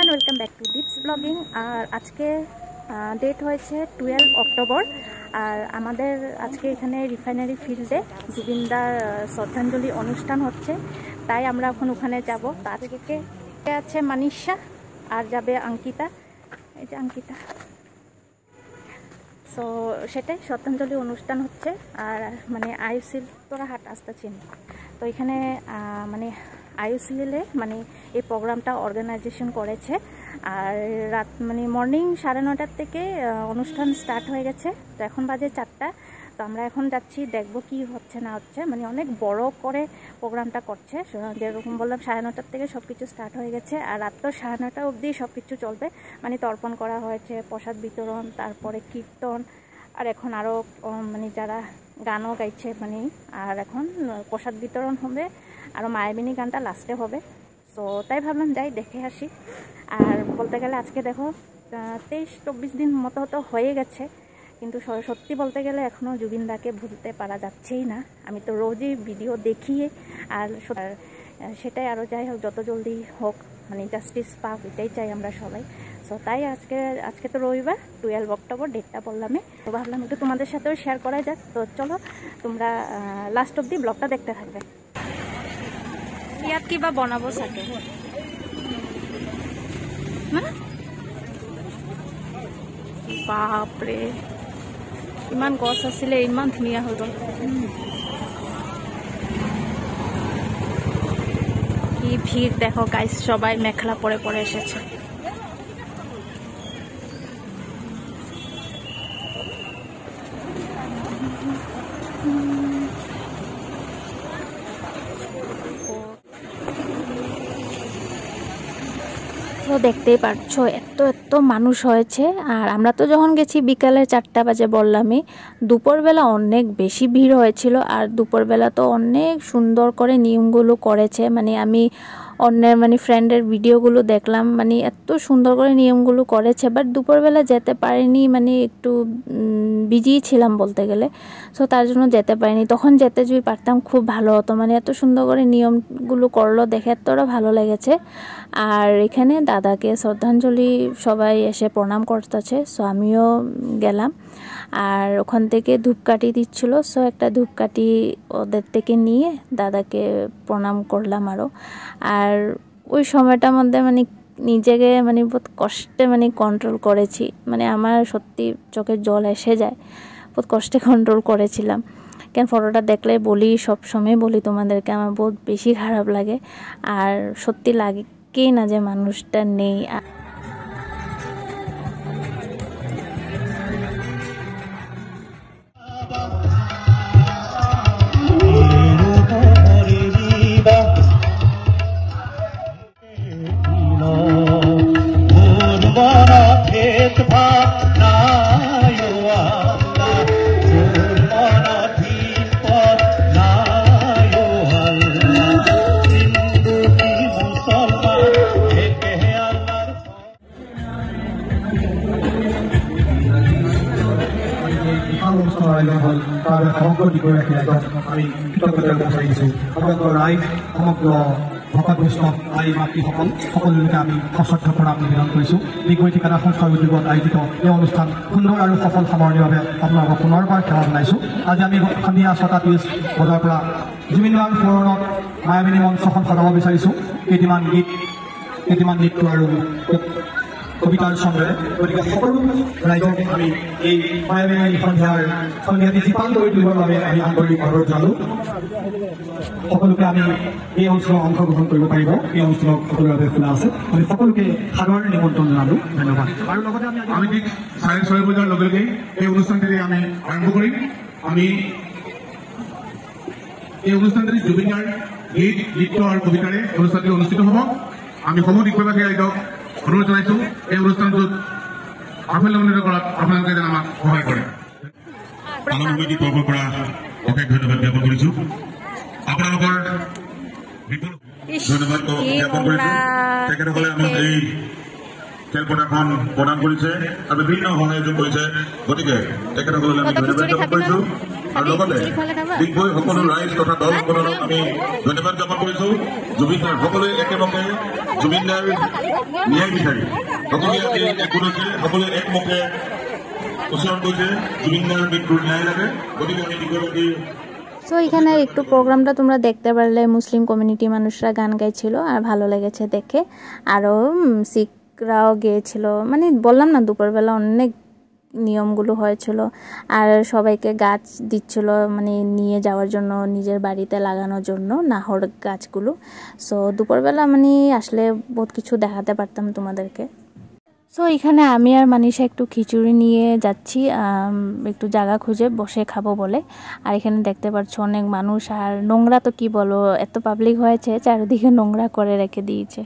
Everyone, welcome back to Deep's blogging. আর আজকে date হয়েছে 12 অক্টোবর। আর আমাদের আজকে এখানে রিফাইনারি ফিল্ডে জুবিনদার শ্রদ্ধাঞ্জলি অনুষ্ঠান হচ্ছে, তাই আমরা এখন ওখানে যাব। তার থেকে আছে মানিষা আর যাবে অঙ্কিতা, এই যে অঙ্কিতা। সো সেটাই শ্রদ্ধাঞ্জলি অনুষ্ঠান হচ্ছে। আর মানে আইউসিএল তোরা হাট আসতে চিনি, তো এখানে মানে আইউসিএলে মানে এই প্রোগ্রামটা অর্গানাইজেশন করেছে। আর রাত মানে মর্নিং 9:30 থেকে অনুষ্ঠান স্টার্ট হয়ে গেছে। তো এখন বাজে 4টা। তো আমরা এখন যাচ্ছি, দেখবো কি হচ্ছে না হচ্ছে। মানে অনেক বড় করে প্রোগ্রামটা করছে, যেরকম বললাম 9:30 থেকে সব কিছু স্টার্ট হয়ে গেছে। আর রাত তো 9:30 অবধি সব কিছু চলবে। মানে তর্পণ করা হয়েছে, প্রসাদ বিতরণ, তারপরে কীর্তন, আর এখন আরও মানে যারা গানও গাইছে মানে। আর এখন প্রসাদ বিতরণ হবে, আরও মায়াবিনী গানটা লাস্টে হবে। সো তাই ভাবলাম যাই দেখে আসি। আর বলতে গেলে আজকে দেখো 23-24 দিন মতো তো হয়ে গেছে, কিন্তু সত্যি বলতে গেলে এখনও জুবিনদাকে ভুলতে পারা যাচ্ছেই না। আমি তো রোজই ভিডিও দেখি, আর সেটাই আরও যাই হোক, যত জলদি হোক মানে জাস্টিস পাক, এটাই চাই আমরা সবাই। সো তাই আজকে তো রবিবার 12 অক্টোবর ডেটটা বললামই, তো ভাবলাম একটু তোমাদের সাথেও শেয়ার করা যাক। তো চলো তোমরা লাস্ট অব্দি ব্লগটা দেখতে থাকবে। ইয়াত কিবা বনাব চাগে, বাপৰে ইমান গছ আছিলে, ইমান ধুনীয়া হৈ গ'ল। কি ভিড় দেখো গাইস, সবাই মেখলা পরে পরে এসেছে। তো দেখতেই পাচ্ছ এত মানুষ হয়েছে। আর আমরা তো যখন গেছি বিকালে 4টা বাজে বললামই, দুপুরবেলা অনেক বেশি ভিড় হয়েছিল। আর দুপুরবেলা তো অনেক সুন্দর করে নিয়মগুলো করেছে। মানে আমি অন্যের মানে ফ্রেন্ডের ভিডিওগুলো দেখলাম, মানে এত সুন্দর করে নিয়মগুলো করেছে। বাট দুপুরবেলা যেতে পারিনি, মানে একটু বিজি ছিলাম বলতে গেলে। সো তার জন্য যেতে পারিনি। তখন যেতে যদি পারতাম খুব ভালো হতো। মানে এত সুন্দর করে নিয়মগুলো করলো দেখে এতটা ভালো লেগেছে। আর এখানে দাদাকে শ্রদ্ধাঞ্জলি সবাই এসে প্রণাম করতেছে। সো আমিও গেলাম। আর ওখান থেকে ধূপকাঠি দিচ্ছিল, সো একটা ধূপকাঠি ওদের থেকে নিয়ে দাদাকে প্রণাম করলাম আরও। আর ওই সময়টার মধ্যে মানে নিজেকে মানে বহুত কষ্টে মানে কন্ট্রোল করেছি। মানে আমার সত্যি চোখের জল এসে যায়, বহুত কষ্টে কন্ট্রোল করেছিলাম। কেন ফটোটা দেখলে বলি, সব সময় বলি তোমাদেরকে, আমার বহুত বেশি খারাপ লাগে। আর সত্যি লাগে কি না যে মানুষটা নেই। আমি কৃতজ্ঞতা বিচাৰিছোঁ। সমগ্ৰ ৰাইজ, সমগ্ৰ ভকত বৈষ্ণৱ আই মাতৃসকল সকলোকে আমি সশ্ৰদ্ধ প্ৰণাম নিবেদন কৰিছোঁ। বিগৈ ঠিকানা সংস্থাৰ উদ্যোগত আয়োজিত এই অনুষ্ঠান সুন্দৰ আৰু সফল সামৰণিৰ বাবে আপোনালোকক পুনৰবাৰ সেৱা জনাইছোঁ। আজি আমি সন্ধিয়া 6:30 বজাৰ পৰা জুবিনদাৰ সোঁৱৰণত মায়াবিনী মঞ্চখন সজাব বিচাৰিছোঁ। কেইটিমান গীত, কেইটিমান নৃত্য আৰু কবিতাৰ চন্দ্ৰে। গতিকে সকলো ৰাইজক আমি এই মায়াবিনী সন্ধিয়াটি জীপাল কৰি তুলিবৰ বাবে আমি আন্তৰিক অনুৰোধ জনালোঁ। সকলোকে আমি এই অনুষ্ঠানত অংশগ্ৰহণ কৰিব পাৰিব। এই অনুষ্ঠানত সকলোৰে বাবে খোলা আছে। আমি সকলোকে সাদৰেৰে নিমন্ত্ৰণ জনালোঁ। ধন্যবাদ। আৰু লগতে আমি ঠিক 6:30 বজাৰ লগে লগে এই অনুষ্ঠানটি আমি আৰম্ভ কৰিম। আমি এই অনুষ্ঠানটি জুবিনদাৰ গীত, নৃত্য আৰু কবিতাৰে অনুষ্ঠানটি অনুষ্ঠিত হ'ব। আমি সমূহ দিশবাসী ৰাইজক অনুৰোধ জনাইছোঁ, এই অনুষ্ঠানটোত সাফল্যমণ্ডিত কৰাত আপোনালোকে যেন আমাক সহায় কৰে। আনন্দময়ী তৰফৰ পৰা অশেষ ধন্যবাদ জ্ঞাপন কৰিছোঁ। আপোনালোকৰ ধন্যবাদ জ্ঞাপন কৰিছোঁ। তেখেতসকলে আমাক এই খেলপথাৰখন প্ৰদান কৰিছে আৰু বিভিন্ন সহায় কৰিছে। গতিকে তেখেতসকললৈ আমি ধন্যবাদ জ্ঞাপন কৰিছোঁ। আৰু লগতে দিগ্গৈ সকলো ৰাইজ তথা দলসকলক আমি ধন্যবাদ জ্ঞাপন কৰিছোঁ। জুবিনদাৰ সকলোৱে একেমুখে জুবিনদাৰ ন্যায় বিচাৰি সকলোৱে একগোট হৈছে, সকলোৱে একমুখে উচ্চাৰণ কৰিছে জুবিনদাৰ মৃত্যুৰ ন্যায় লাগে। গতিকে আমি দিগ্গৈ সো এখানে একটু প্রোগ্রামটা তোমরা দেখতে পারলে মুসলিম কমিউনিটি মানুষরা গান গাইছিল আর ভালো লেগেছে দেখে। আরও শিখরাও গিয়েছিল, মানে বললাম না দুপুরবেলা অনেক নিয়মগুলো হয়েছিল আর সবাইকে গাছ দিচ্ছিল, মানে নিয়ে যাওয়ার জন্য নিজের বাড়িতে লাগানোর জন্য নাহর গাছগুলো। সো দুপুরবেলা মানে আসলে বহুত কিছু দেখাতে পারতাম তোমাদেরকে। সো এখানে আমি আর মানিষা একটু খিচুড়ি নিয়ে যাচ্ছি একটু জায়গা খুঁজে বসে খাবো বলে। আর এখানে দেখতে পাচ্ছ অনেক মানুষ, আর নোংরা তো কি বলো, এত পাবলিক হয়েছে চারিদিকে নোংরা করে রেখে দিয়েছে।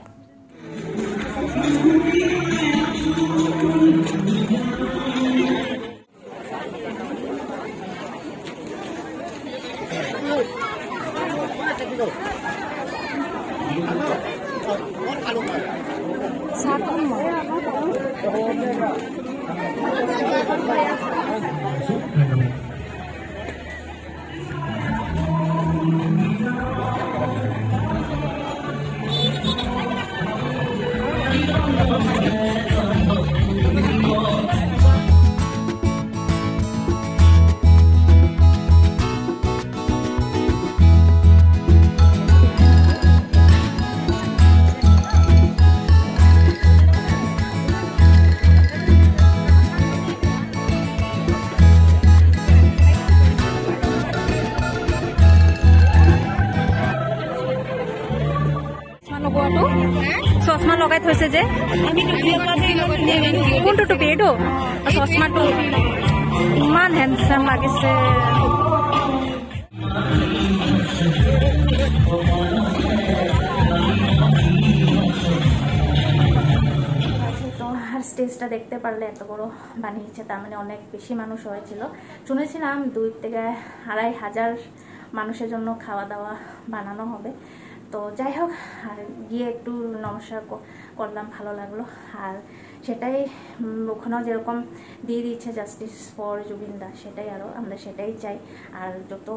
চশমা লগাই থৈছে যে, কোনটো টুপি এইটো? চশমাটো ইমান হেণ্ডচাম লাগিছে। আর স্টেজটা দেখতে পারলে এত বড় বানিয়েছে, তার মানে অনেক বেশি মানুষ হয়েছিল। শুনেছিলাম 2 থেকে 2,500 মানুষের জন্য খাওয়া দাওয়া বানানো হবে। তো যাই হোক, আর গিয়ে একটু নমস্কার করলাম, ভালো লাগলো। আর সেটাই ওখানেও যেরকম দিয়ে দিচ্ছে জাস্টিস ফর জুবিনদা, সেটাই আরও আমরা সেটাই চাই। আর যত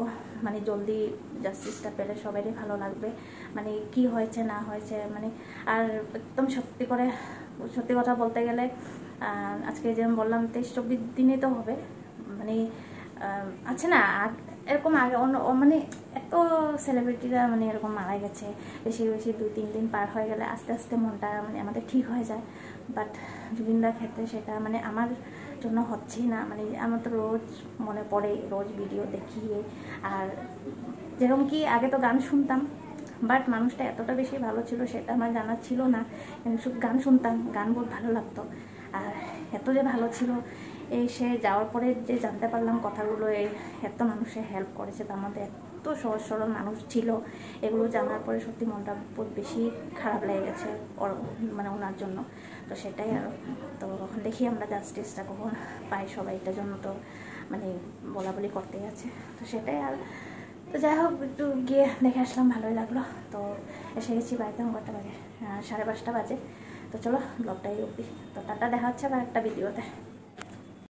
মানে জলদি জাস্টিসটা পেলে সবারই ভালো লাগবে, মানে কি হয়েছে না হয়েছে মানে। আর একদম সত্যি কথা বলতে গেলে আজকে যেমন বললাম 23-24 দিনে তো হবে, মানে আছে না এরকম আগে মানে এত সেলিব্রিটিরা মানে এরকম মারা গেছে, বেশি 2-3 দিন পার হয়ে গেলে আস্তে আস্তে মনটা মানে আমাদের ঠিক হয়ে যায়। বাট জুবিনদার ক্ষেত্রে সেটা মানে আমার জন্য হচ্ছেই না। মানে আমার তো রোজ মনে পড়ে, রোজ ভিডিও দেখিয়ে। আর যেরকম কি আগে তো গান শুনতাম, বাট মানুষটা এতটা বেশি ভালো ছিল সেটা আমার জানা ছিল না। শুধু গান শুনতাম, গান বহুত ভালো লাগতো। আর এত যে ভালো ছিল এই সে যাওয়ার পরে যে জানতে পারলাম কথাগুলো, এত মানুষের হেল্প করেছে, তার মধ্যে এত সহজ সরল মানুষ ছিল, এগুলো জানার পরে সত্যি মনটা বহুত বেশি খারাপ লেগে গেছে মানে ওনার জন্য। তো সেটাই আর, তো দেখি আমরা জাস্টিসটা কখন পাই সবাই, এটার জন্য তো মানে বলাবলি করতেই আছে। তো সেটাই আর, তো যাই হোক একটু গিয়ে দেখে আসলাম, ভালোই লাগলো। তো এসে গেছি বাড়িতে, কটা বাজে 5:30 বাজে। তো চলো ব্লগটাই অবধি, তো টাটা, দেখা হচ্ছে আবার একটা ভিডিওতে।